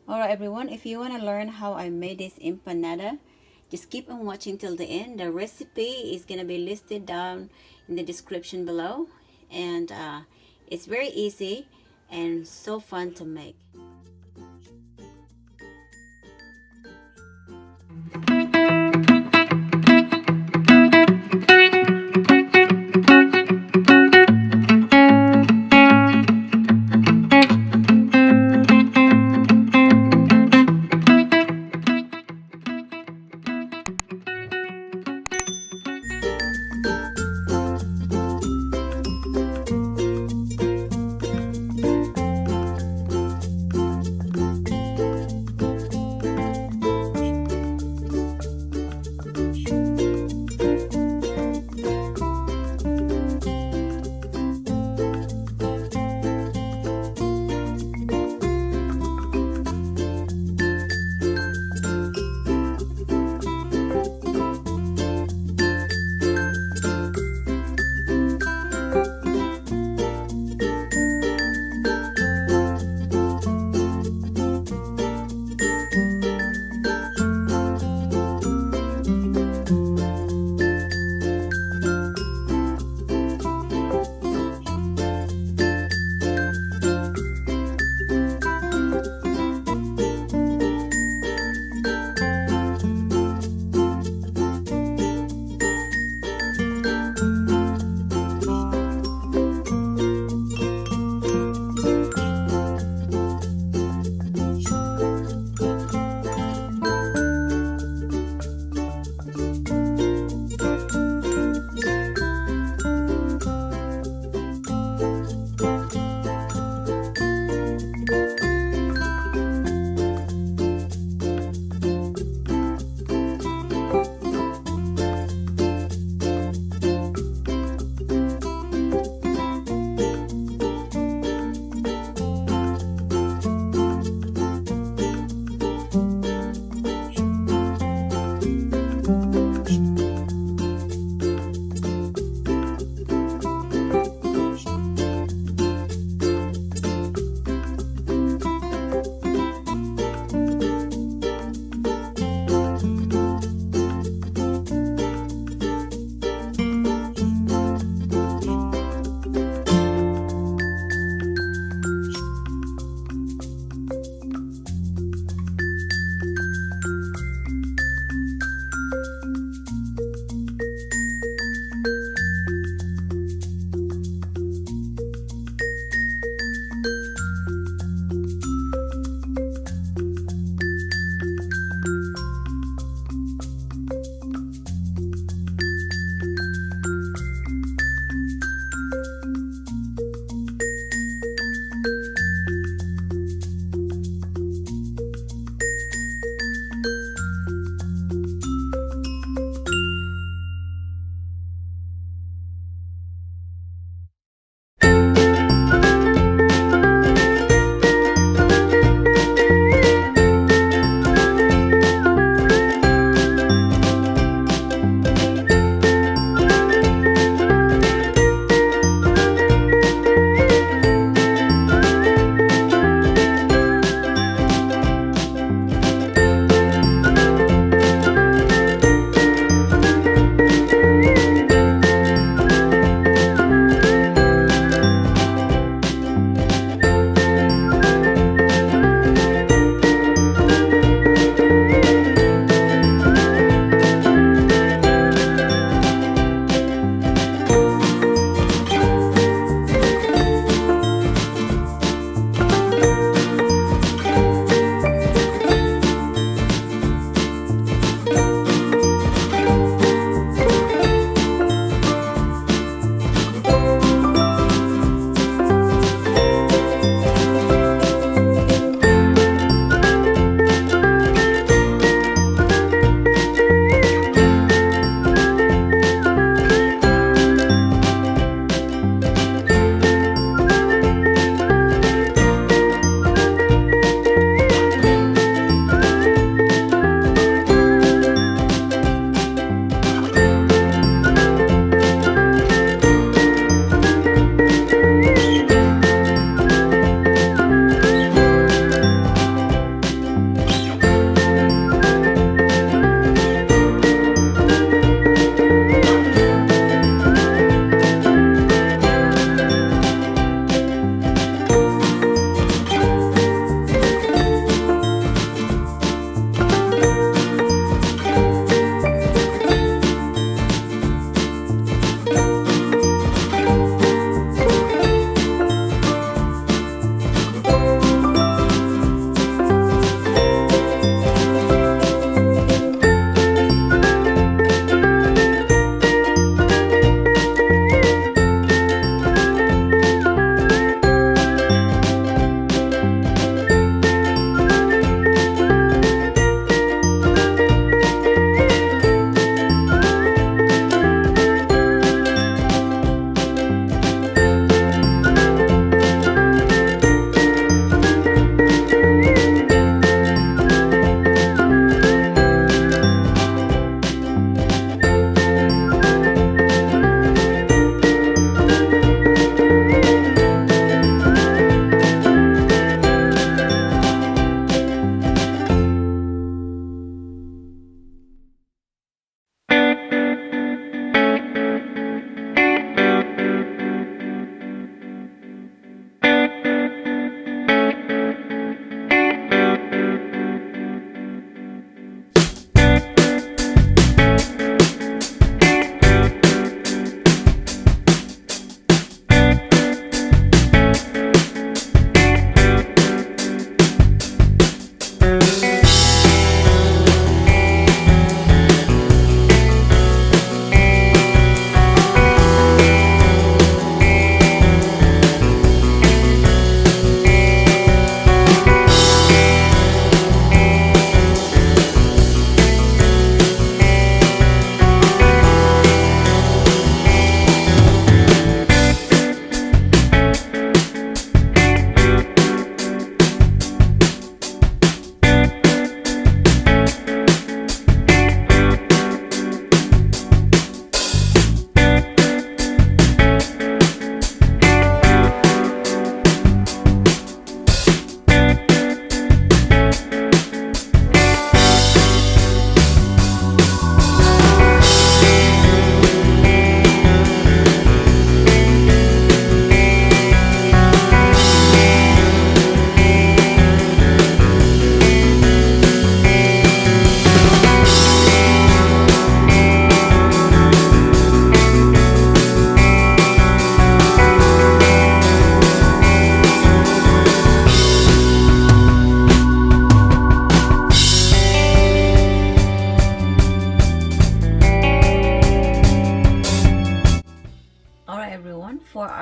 Alright everyone, if you want to learn how I made this empanada, just keep on watching till the end. The recipe is going to be listed down in the description below. And it's very easy and so fun to make.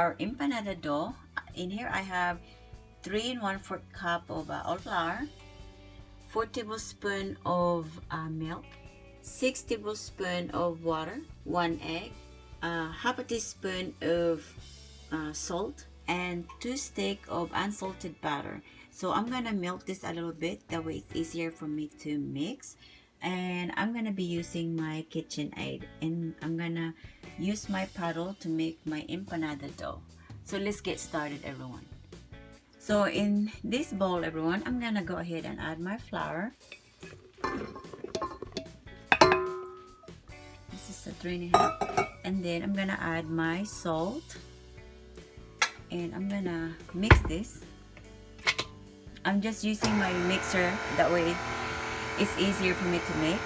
our empanada dough. In here I have 3 1/4 cup of all flour, 4 tablespoons of milk, 6 tablespoons of water, 1 egg, half a teaspoon of salt, and 2 sticks of unsalted butter. So I'm gonna melt this a little bit, that way it's easier for me to mix. And I'm gonna be using my kitchen aid, and I'm gonna use my paddle to make my empanada dough. So let's get started, everyone. So in this bowl, everyone, I'm gonna go ahead and add my flour. This is a 3 1/2, and then I'm gonna add my salt, and I'm gonna mix this. I'm just using my mixer, that way it's easier for me to mix.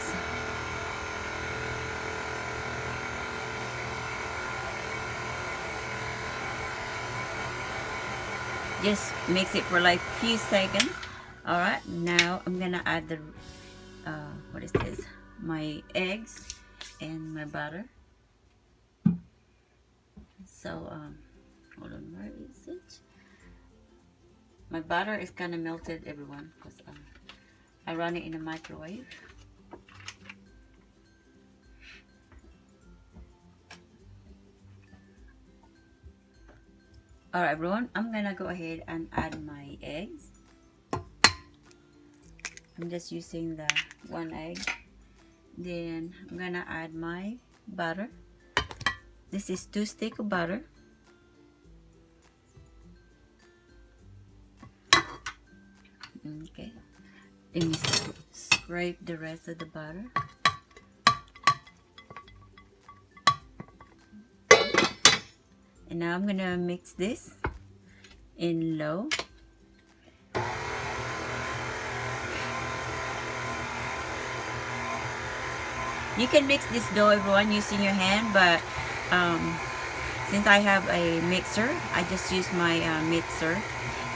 Just mix it for like few seconds. Alright, now I'm gonna add the what is this? My eggs and my butter. So hold on, where is it? My butter is kind of melted, everyone, because I run it in the microwave. Alright, everyone, I'm gonna go ahead and add my eggs. I'm just using the 1 egg. Then I'm gonna add my butter. This is 2 sticks of butter. Okay, let me scrape the rest of the butter. And now I'm gonna mix this in low. You can mix this dough, everyone, using your hand, but since I have a mixer, I just use my mixer.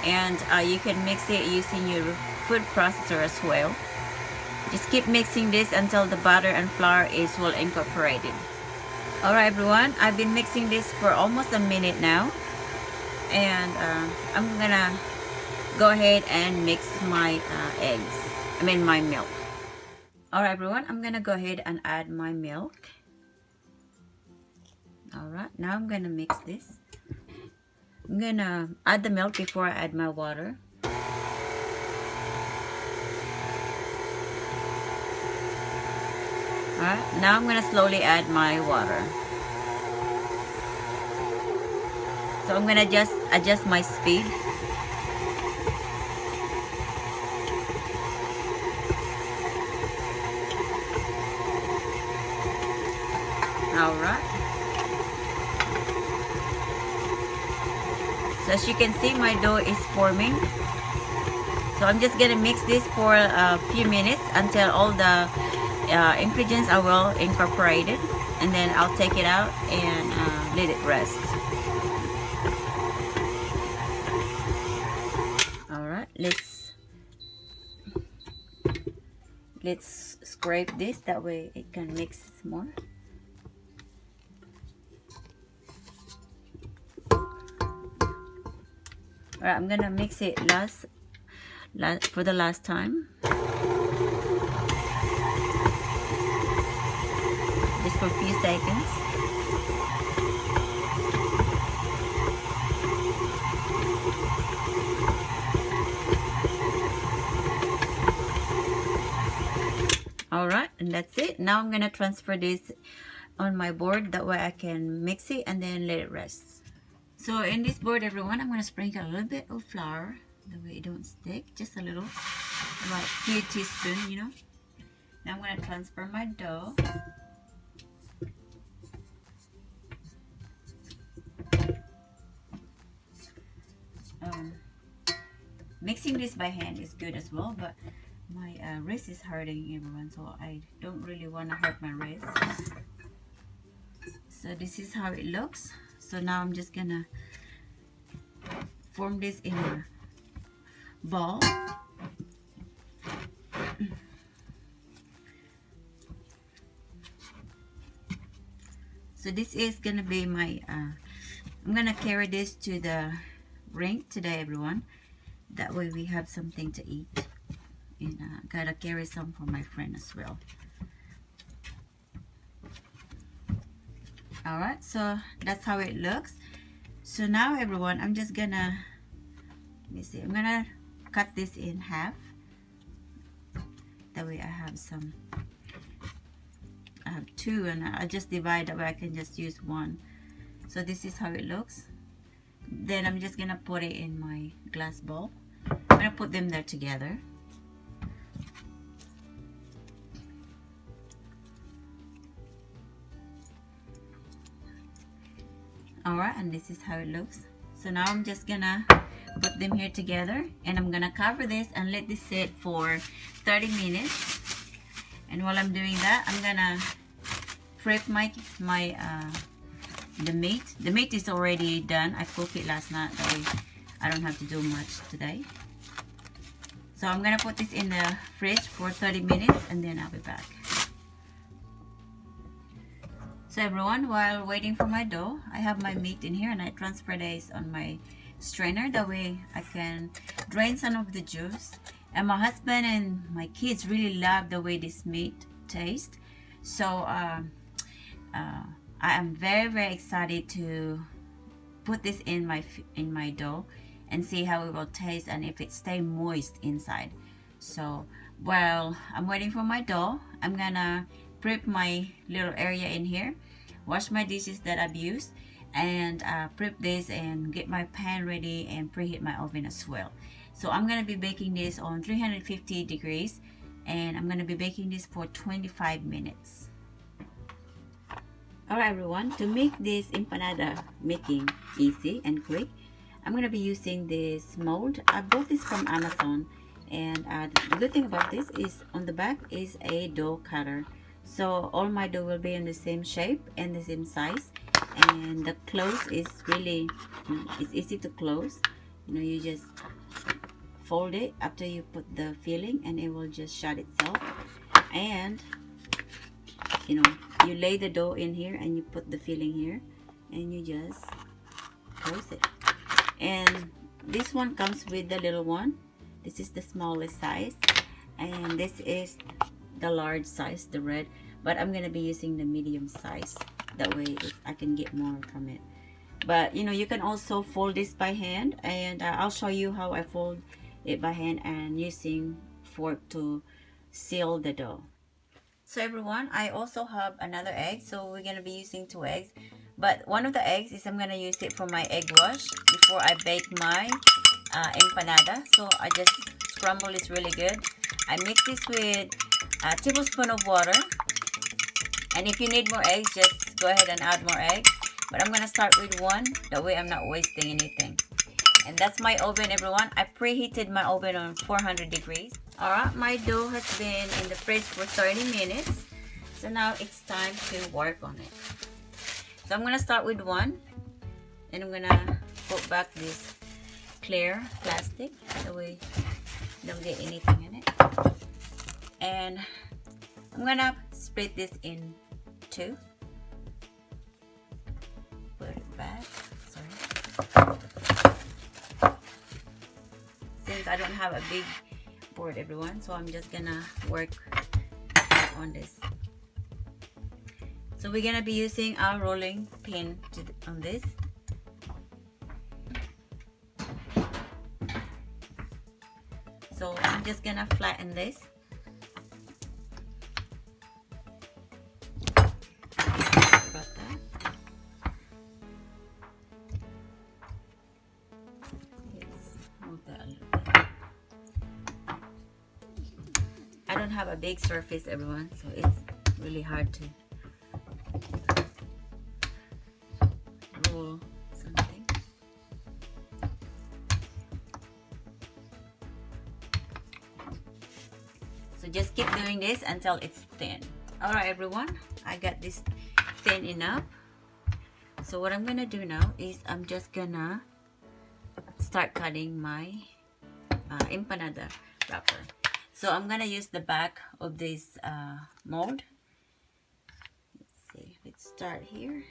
And you can mix it using your food processor as well. Just keep mixing this until the butter and flour is well incorporated. Alright, everyone, I've been mixing this for almost a minute now, and I'm gonna go ahead and mix my my milk. Alright, everyone, I'm gonna go ahead and add my milk. Alright, now I'm gonna mix this. I'm gonna add the milk before I add my water. Alright, now I'm gonna slowly add my water. So I'm gonna just adjust my speed. Alright. So as you can see, my dough is forming. So I'm just gonna mix this for a few minutes until all the ingredients are well incorporated, and then I'll take it out and let it rest. Alright, let's scrape this, that way it can mix more. Alright, I'm gonna mix it for the last time. Just for a few seconds. Alright, and that's it. Now I'm gonna transfer this on my board, that way I can mix it and then let it rest. So in this board, everyone, I'm gonna sprinkle a little bit of flour, the way it don't stick, just a little, about a few teaspoons, you know. Now I'm gonna transfer my dough. Mixing this by hand is good as well, but my wrist is hurting, everyone, so I don't really want to hurt my wrist. So this is how it looks. So now I'm just gonna form this in a ball. So this is gonna be my I'm gonna carry this to the rink today, everyone. That way we have something to eat. And gotta carry some for my friend as well. Alright, so that's how it looks. So now, everyone, I'm just gonna, let me see, I'm gonna cut this in half. That way I have two, and I just divide, that way I can just use one. So this is how it looks. Then I'm just gonna put it in my glass bowl. I'm gonna put them there together. Alright, and this is how it looks. So now I'm just gonna put them here together, and I'm gonna cover this and let this sit for 30 minutes. And while I'm doing that, I'm gonna prep the meat. The meat is already done. I cooked it last night, that way I don't have to do much today. So I'm gonna put this in the fridge for 30 minutes, and then I'll be back. So everyone, while waiting for my dough, I have my meat in here, and I transfer this on my strainer. That way I can drain some of the juice. And my husband and my kids really love the way this meat tastes. So I am very excited to put this in my dough and see how it will taste and if it stays moist inside. So while I'm waiting for my dough, I'm gonna prep my little area in here, wash my dishes that I've used, and prep this and get my pan ready and preheat my oven as well. So I'm gonna be baking this on 350 degrees, and I'm gonna be baking this for 25 minutes. Alright everyone, to make this empanada making easy and quick, I'm gonna be using this mold. I bought this from Amazon, and the good thing about this is on the back is a dough cutter. So all my dough will be in the same shape and the same size, and the close is really, it's easy to close. You just fold it after you put the filling, and it will just shut itself. And you lay the dough in here, and you put the filling here, and you just close it. And this one comes with the little one. This is the smallest size, and this is the large size, the red, but I'm gonna be using the medium size. That way I can get more from it. But you can also fold this by hand, and I'll show you how I fold it by hand and using fork to seal the dough. So everyone, I also have another egg, so we're gonna be using 2 eggs, but one of the eggs is I'm gonna use it for my egg wash before I bake my empanada. So I just scramble this really good. I mix this with a tablespoon of water, and if you need more eggs, just go ahead and add more eggs, but I'm gonna start with 1, that way I'm not wasting anything. And that's my oven, everyone. I preheated my oven on 400 degrees. Alright, my dough has been in the fridge for 30 minutes, so now it's time to work on it. So I'm gonna start with 1, and I'm gonna put back this clear plastic, that way you don't get anything in it. And I'm gonna split this in 2. Put it back. Sorry. Since I don't have a big board, everyone, so I'm just gonna work on this. So we're gonna be using our rolling pin on this. So I'm just gonna flatten this. About that. Yes, move that a little bit. I don't have a big surface, everyone, so it's really hard to roll something. So just keep doing this until it's thin. Alright everyone, I got this thin enough. So what I'm gonna do now is I'm just gonna start cutting my empanada wrapper. So I'm gonna use the back of this mold. Let's see, let's start here.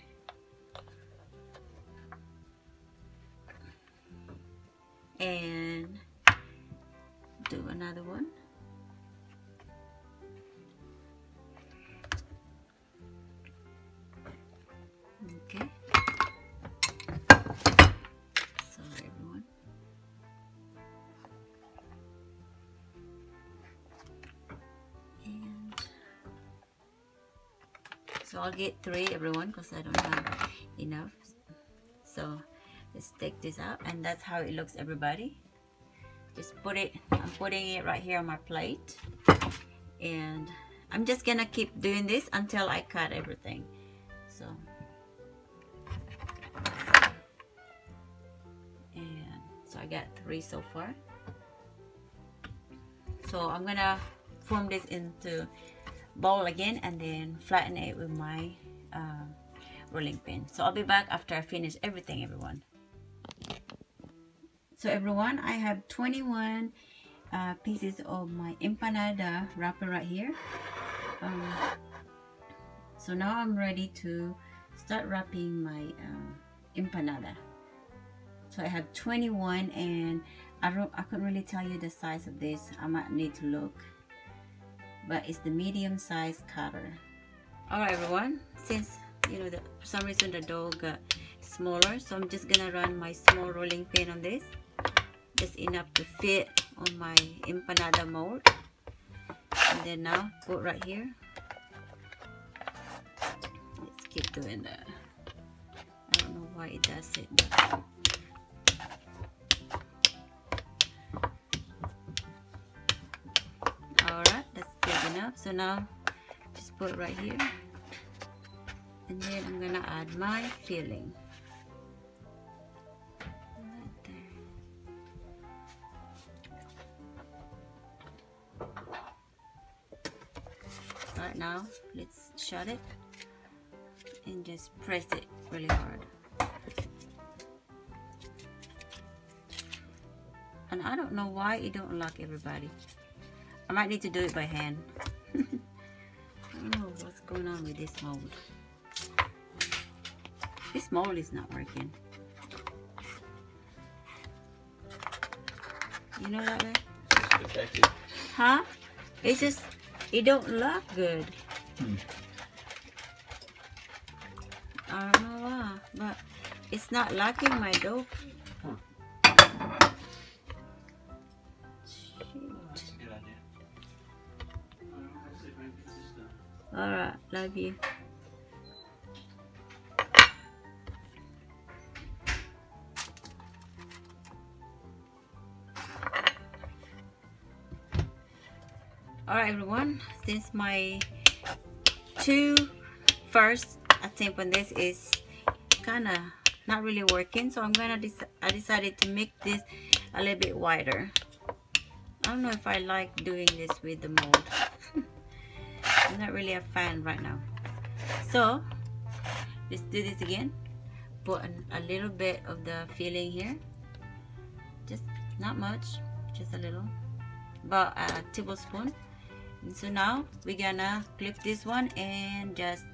and do another one. Okay. Sorry, everyone. And so I'll get 3, everyone, because I don't have enough. So let's take this out, and that's how it looks, everybody. Just put it, I'm putting it right here on my plate, and I'm just gonna keep doing this until I cut everything. So, and so I got 3 so far. So I'm gonna form this into bowl again and then flatten it with my rolling pin. So I'll be back after I finish everything, everyone. So everyone, I have 21 pieces of my empanada wrapper right here. So now I'm ready to start wrapping my empanada. So I have 21, and I couldn't really tell you the size of this. I might need to look, but it's the medium size cutter. All right, everyone, since you know that for some reason the dough got smaller, so I'm just gonna run my small rolling pin on this, just enough to fit on my empanada mold. And then now put right here. Let's keep doing that. I don't know why it does it, but alright, that's big enough. So now just put right here, and then I'm gonna add my filling right there. Right now, let's shut it and just press it really hard. And I don't know why it don't lock, everybody. I might need to do it by hand. I don't know what's going on with this mold. This mold is not working. You know that way? It's protected. Huh? It's just, it don't lock good. I don't know why, but it's not locking my dough. That's a good idea. Alright, love you. Alright, everyone, since my 2 first attempt on this is kind of not really working, so I decided to make this a little bit wider. I don't know if I like doing this with the mold. I'm not really a fan right now. So let's do this again. Put a little bit of the filling here, just not much, just a little, about a tablespoon. And so now we're gonna clip this one and just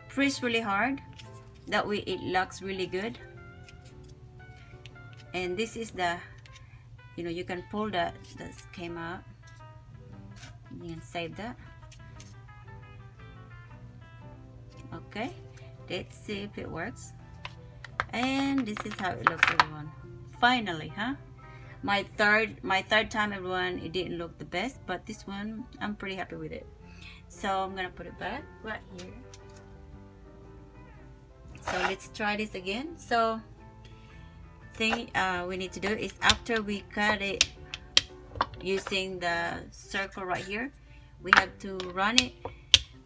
press really hard, that way it locks really good. And this is the, you know, you can pull that came out, you can save that. Okay, let's see if it works. And this is how it looks, everyone. Finally, huh? My third time, everyone, it didn't look the best, but this one I'm pretty happy with it. So I'm gonna put it back right here. So let's try this again. So thing we need to do is, after we cut it using the circle right here, we have to run it.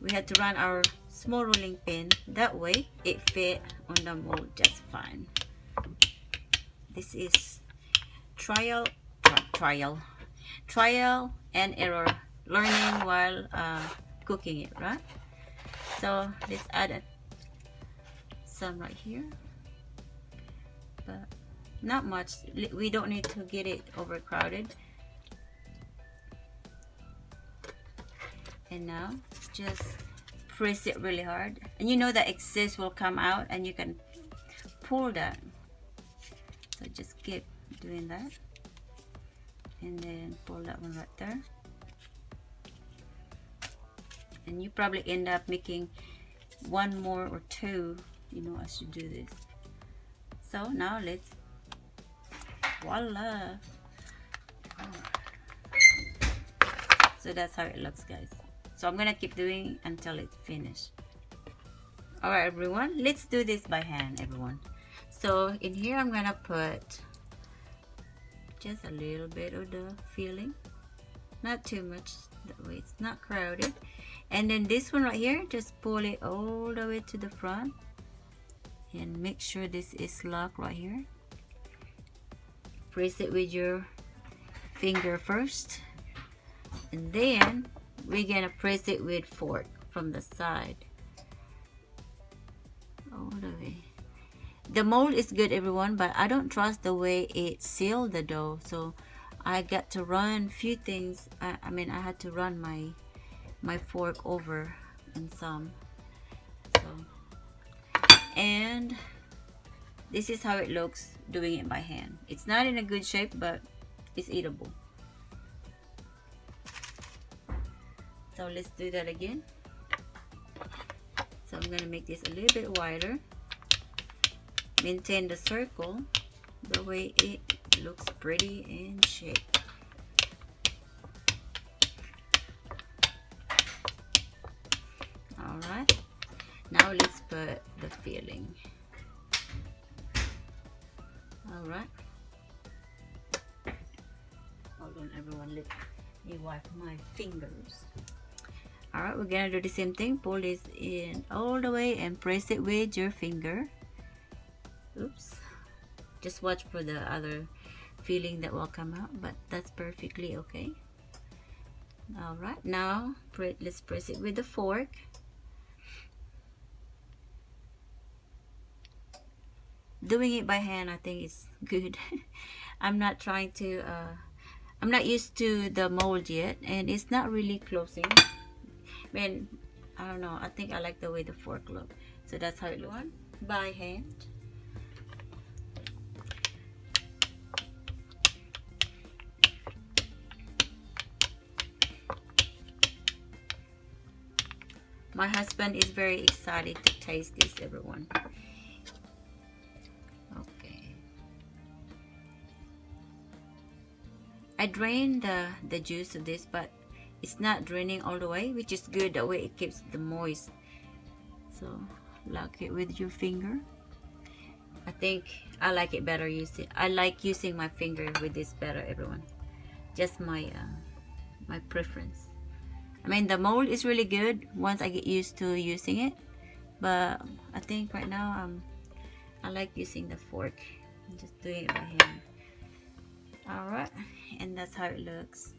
We have to run our small rolling pin, that way it fit on the mold just fine. This is trial and error, learning while cooking it, right? So let's add some right here, but not much. We don't need to get it overcrowded. And now just press it really hard, and you know the excess will come out and you can pull that. So just keep doing that. and then pull that one right there. And you probably end up making one more or two, you know, as you do this. So now let's, voila. So that's how it looks, guys. So I'm gonna keep doing until it's finished. All right, everyone, let's do this by hand, everyone. So in here I'm gonna put just a little bit of the filling, not too much, that way it's not crowded. And then this one right here, just pull it all the way to the front and make sure this is locked right here. Press it with your finger first, and then we're gonna press it with fork from the side all the way. The mold is good, everyone, but I don't trust the way it sealed the dough, so I got to run few things. I mean, I had to run my fork over and some. So, and this is how it looks doing it by hand. It's not in a good shape, but it's eatable. So let's do that again. So I'm gonna make this a little bit wider. Maintain the circle the way it looks pretty in shape. Alright, now let's put the filling. Alright. Hold on, everyone, let me wipe my fingers. Alright, we're gonna do the same thing. Pull this in all the way and press it with your finger. Oops. Just watch for the other filling that will come out, but that's perfectly okay. Alright, now let's press it with the fork. Doing it by hand, I think it's good. I'm not trying to, I'm not used to the mold yet, and it's not really closing. Man, I don't know, I think I like the way the fork looks. So that's how it looks by hand. My husband is very excited to taste this, everyone. Okay. I drained the juice of this, but it's not draining all the way, which is good. That way it keeps the moist. So lock it with your finger. I think I like it better using. I like using my finger with this better, everyone. Just my my preference. I mean, the mold is really good once I get used to using it, but I think right now I like using the fork. I'm just doing it by hand. All right, and that's how it looks.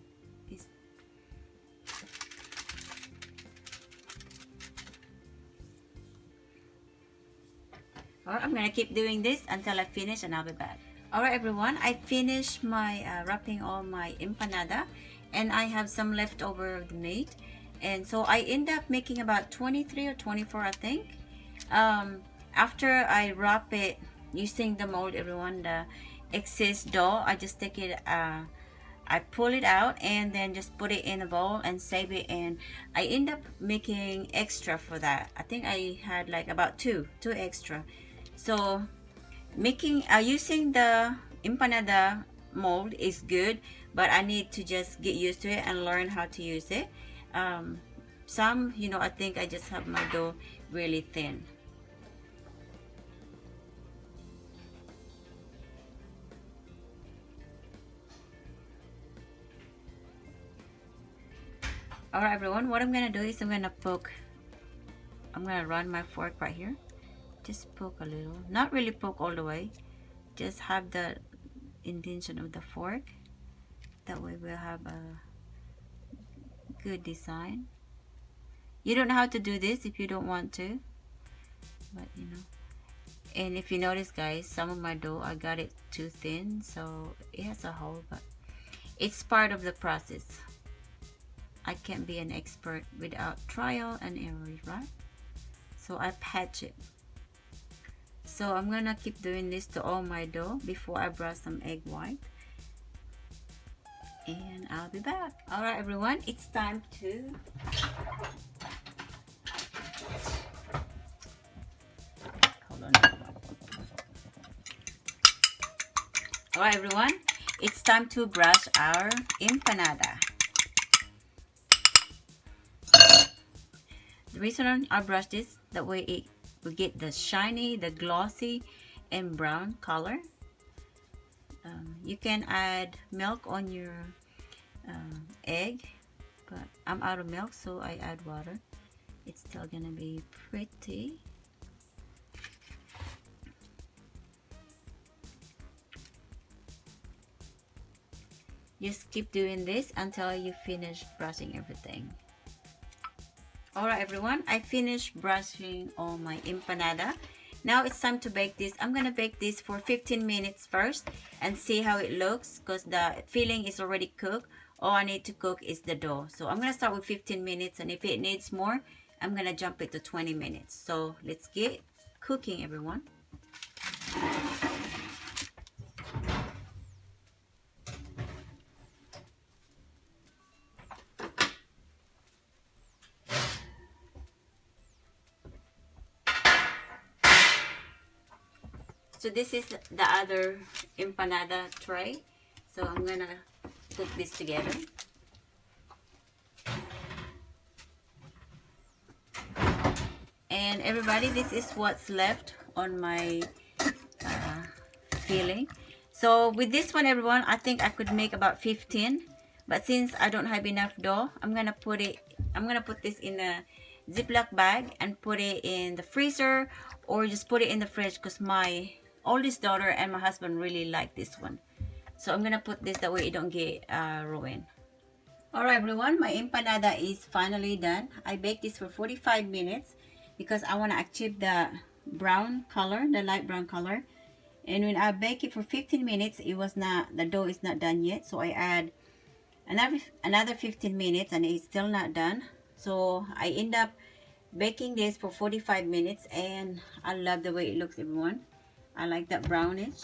Alright, I'm gonna keep doing this until I finish, and I'll be back. Alright, everyone, I finished my wrapping all my empanada, and I have some leftover of the meat, and so I end up making about 23 or 24, I think. After I wrap it using the mold, everyone, the excess dough, I just take it, I pull it out and then just put it in a bowl and save it, and I end up making extra for that. I think I had like about two extra. So making using the empanada mold is good, but I need to just get used to it and learn how to use it. Some, you know, I think I just have my dough really thin. Alright, everyone, what I'm gonna do is I'm gonna run my fork right here. Just poke a little, not really poke all the way, just have the indentation of the fork. That way we'll have a good design. You don't have to do this if you don't want to, but you know. And if you notice, guys, some of my dough, I got it too thin, so it has a hole, but it's part of the process. I can't be an expert without trial and error, right? So I patch it. So I'm gonna keep doing this to all my dough before I brush some egg white. and I'll be back. All right, everyone, it's time to hold on. All right, everyone, it's time to brush our empanada. The reason I brush this, that way it will get the shiny, the glossy, and brown color. You can add milk on your egg, but I'm out of milk, so I add water. It's still gonna be pretty. Just keep doing this until you finish brushing everything. Alright everyone, I finished brushing all my empanada. Now it's time to bake this. I'm gonna bake this for 15 minutes first and see how it looks, because the filling is already cooked. All I need to cook is the dough. So I'm gonna start with 15 minutes, and if it needs more, I'm gonna jump it to 20 minutes. So let's get cooking, everyone. So this is the other empanada tray. So I'm gonna put this together. And everybody, this is what's left on my filling. So with this one, everyone, I think I could make about 15. But since I don't have enough dough, I'm gonna put this in a Ziploc bag and put it in the freezer, or just put it in the fridge, because my oldest daughter and my husband really like this one. So I'm gonna put this, that way it don't get ruined. Alright everyone, my empanada is finally done. I baked this for 45 minutes because I want to achieve the brown color, the light brown color. And when I bake it for 15 minutes, the dough is not done yet. So I add another 15 minutes and it's still not done. So I end up baking this for 45 minutes, and I love the way it looks, everyone. I like that brownish.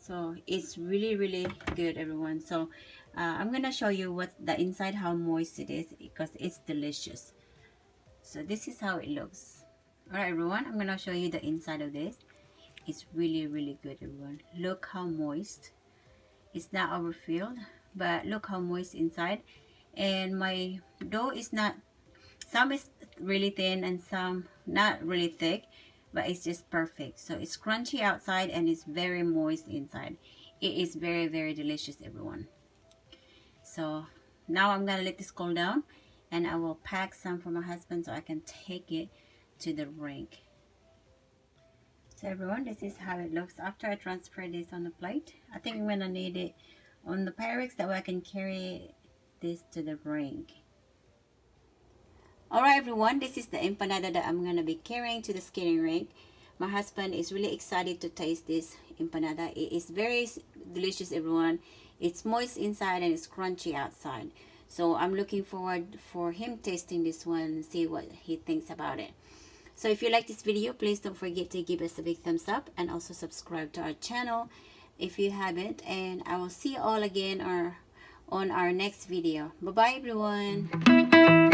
So it's really good, everyone. So I'm gonna show you what the inside, how moist it is, because it's delicious. So this is how it looks. Alright everyone, I'm gonna show you the inside of this. It's really good, everyone. Look how moist. It's not overfilled, but look how moist inside. And my dough is not, some is really thin and some not really thick, but it's just perfect. So it's crunchy outside and it's very moist inside. It is very delicious, everyone. So now I'm gonna let this cool down, and I will pack some for my husband so I can take it to the rink. So everyone, this is how it looks after I transfer this on the plate. I think I'm gonna need it on the Pyrex, that way I can carry this to the rink. Alright everyone, this is the empanada that I'm gonna be carrying to the skating rink. My husband is really excited to taste this empanada. It is very delicious, everyone. It's moist inside and it's crunchy outside. So I'm looking forward for him tasting this one and see what he thinks about it. So if you like this video, please don't forget to give us a big thumbs up and also subscribe to our channel if you haven't. And I will see you all again on our next video. Bye bye everyone.